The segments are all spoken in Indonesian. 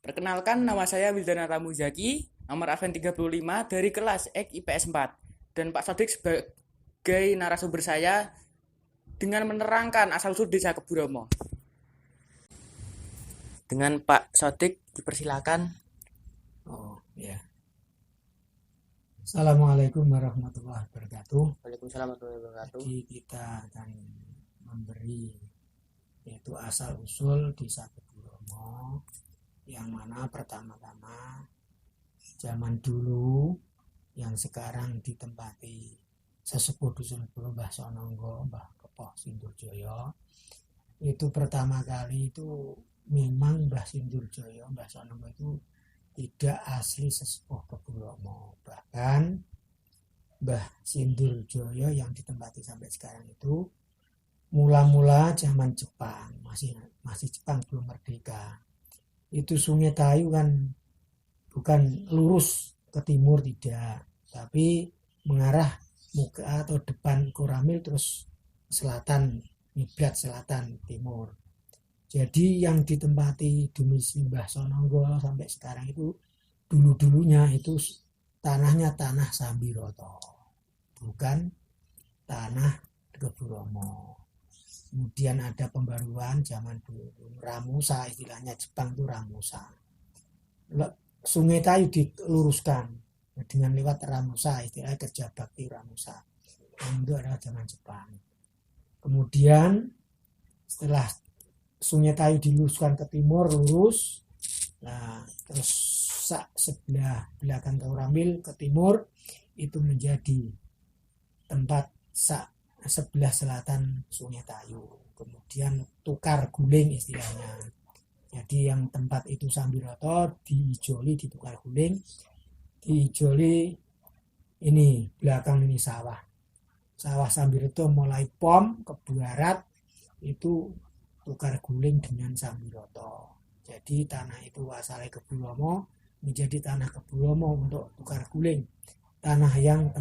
Perkenalkan, nama saya Wildana Ramuzaki, nomor absen 35 dari kelas Ek IPS 4. Dan Pak Sodik sebagai narasumber saya dengan menerangkan asal-usul Desa Keburomo. Dengan Pak Sodik dipersilakan. Oh ya. Assalamualaikum warahmatullahi wabarakatuh. Waalaikumsalam warahmatullahi wabarakatuh. Jadi kita akan memberi yaitu asal usul Desa Keburomo, yang mana pertama-tama zaman dulu yang sekarang ditempati sesepuh dusun Buru Mbah Sononggo, Mbah Kepoh Sindurjoyo. Itu pertama kali itu memang Mbah Sindurjoyo, Mbah Sononggo itu tidak asli sesepuh Keburomo. Bahkan Mbah Sindurjoyo yang ditempati sampai sekarang itu mula-mula zaman Jepang, masih Jepang belum merdeka. Itu Sungai Tayu kan bukan lurus ke timur, tidak, tapi mengarah muka atau depan Koramil terus selatan, miblat selatan timur. Jadi yang ditempati domisili Mbah Sononggo sampai sekarang itu dulu-dulunya itu tanahnya tanah Sambiroto, bukan tanah Keburomo. Kemudian ada pembaruan zaman dulu, Ramusa, istilahnya Jepang itu Ramusa. Sungai Tayu diluruskan dengan lewat Ramusa, istilahnya Kerja Bakti Ramusa. Itu adalah zaman Jepang. Kemudian setelah Sungai Tayu diluruskan ke timur lurus, nah terus sebelah belakang Koramil ke timur itu menjadi tempat sebelah selatan Sungai Tayu. Kemudian tukar guling istilahnya. Jadi yang tempat itu Sambiroto diijoli, ditukar guling, diijoli ini belakang ini sawah Sambiroto mulai pom ke barat itu tukar guling dengan Sambiroto. Jadi tanah itu asalnya Keburomo menjadi tanah Keburomo untuk tukar guling. Tanah yang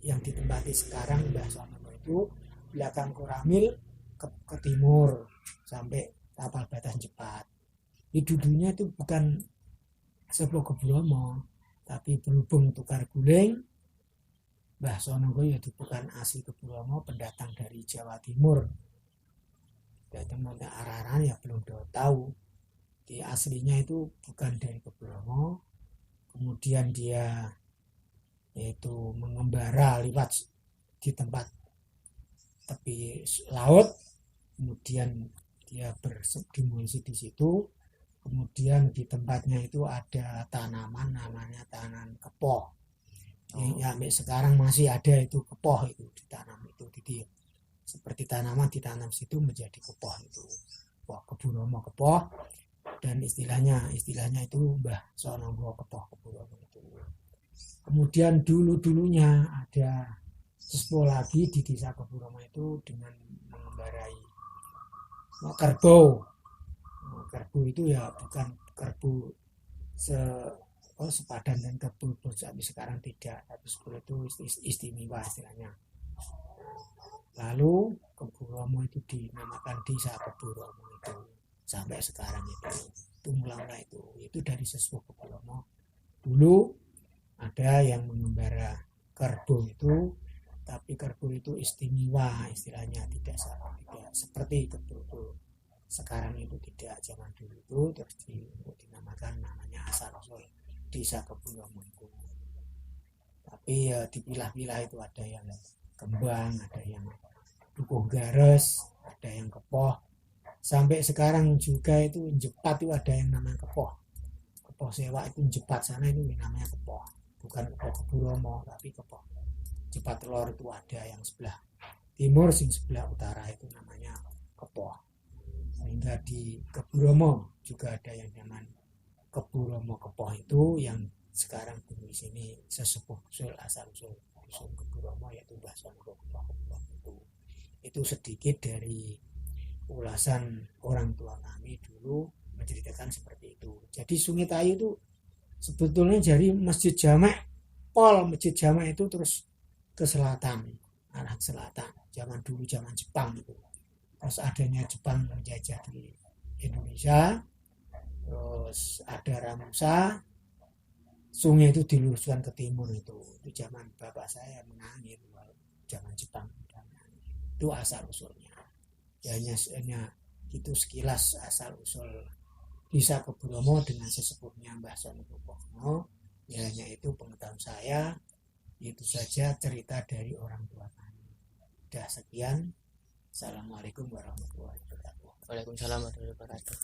ditempati sekarang Mbah Sononggo itu belakang Koramil ke timur sampai Tapal Batas Cepat. Dulunya itu bukan sepuh Keburomo, tapi berhubung tukar guling, Mbah Sononggo ya bukan asli Keburomo, pendatang dari Jawa Timur. Teman-teman arah-arah ya belum tahu. Di aslinya itu bukan dari Keburomo. Kemudian dia yaitu mengembara lewat di tempat tepi laut, kemudian dia berdimensi di situ. Kemudian di tempatnya itu ada tanaman namanya tanaman kepoh. Ya, sekarang masih ada itu kepoh, itu ditanam itu seperti tanaman ditanam situ menjadi kepoh itu. Keburomo kepoh, dan istilahnya itu Mbah Sononggo Kepoh Keburomo itu. Kemudian dulunya ada sesepuh lagi di Desa Keburomo itu dengan mengembarai kerbau. Kerbau itu ya bukan kerbau sepadan dan kerbau sampai sekarang tidak, tapi seperti itu istimewa istilahnya. Lalu Keburomo itu dinamakan Desa Keburomo itu sampai sekarang itu mula-mula itu dari sesepuh Keburomo. Dulu ada yang mengembara kerbau itu, tapi kerbau itu istimewa istilahnya, tidak seperti kerbau sekarang itu, tidak. Zaman dulu itu terus dinamakan namanya asal usul Desa Keburomo itu. Tapi ya dipilah-pilah itu, ada yang kembang, ada yang dukuh gares, ada yang kepoh. Sampai sekarang juga itu Jepat itu ada yang namanya kepoh. Kepoh sewa itu Jepat sana itu namanya kepoh. Bukan Kepoh Keburomo, tapi Kepoh Jepat Lor itu ada yang sebelah timur, sebelah utara itu namanya Kepoh. Sehingga di Keburomo juga ada yang namanya Keburomo Kepoh itu, yang sekarang di sini sesepuh usul asal usul dusun Keburomo yaitu Mbah Sononggo Kepoh Keburomo itu. Itu sedikit dari ulasan orang tua kami dulu menceritakan seperti itu. Jadi Sungai Tayu itu sebetulnya dari Masjid Jamek, Masjid Jamek itu terus ke selatan, arah selatan. Zaman dulu, zaman Jepang itu. Terus adanya Jepang menjajah di Indonesia, terus terus ada Ramusa, sungai itu diluruskan ke timur itu zaman bapak saya menangin zaman Jepang itu asal usulnya. Hanya itu sekilas asal usul Desa Kebromo dengan sesepuhnya Mbah Sonipurwono. Ya hanya itu pengetahuan saya. Itu saja cerita dari orang tua kami. Sudah sekian. Assalamualaikum warahmatullahi wabarakatuh. Waalaikumsalam warahmatullahi wabarakatuh.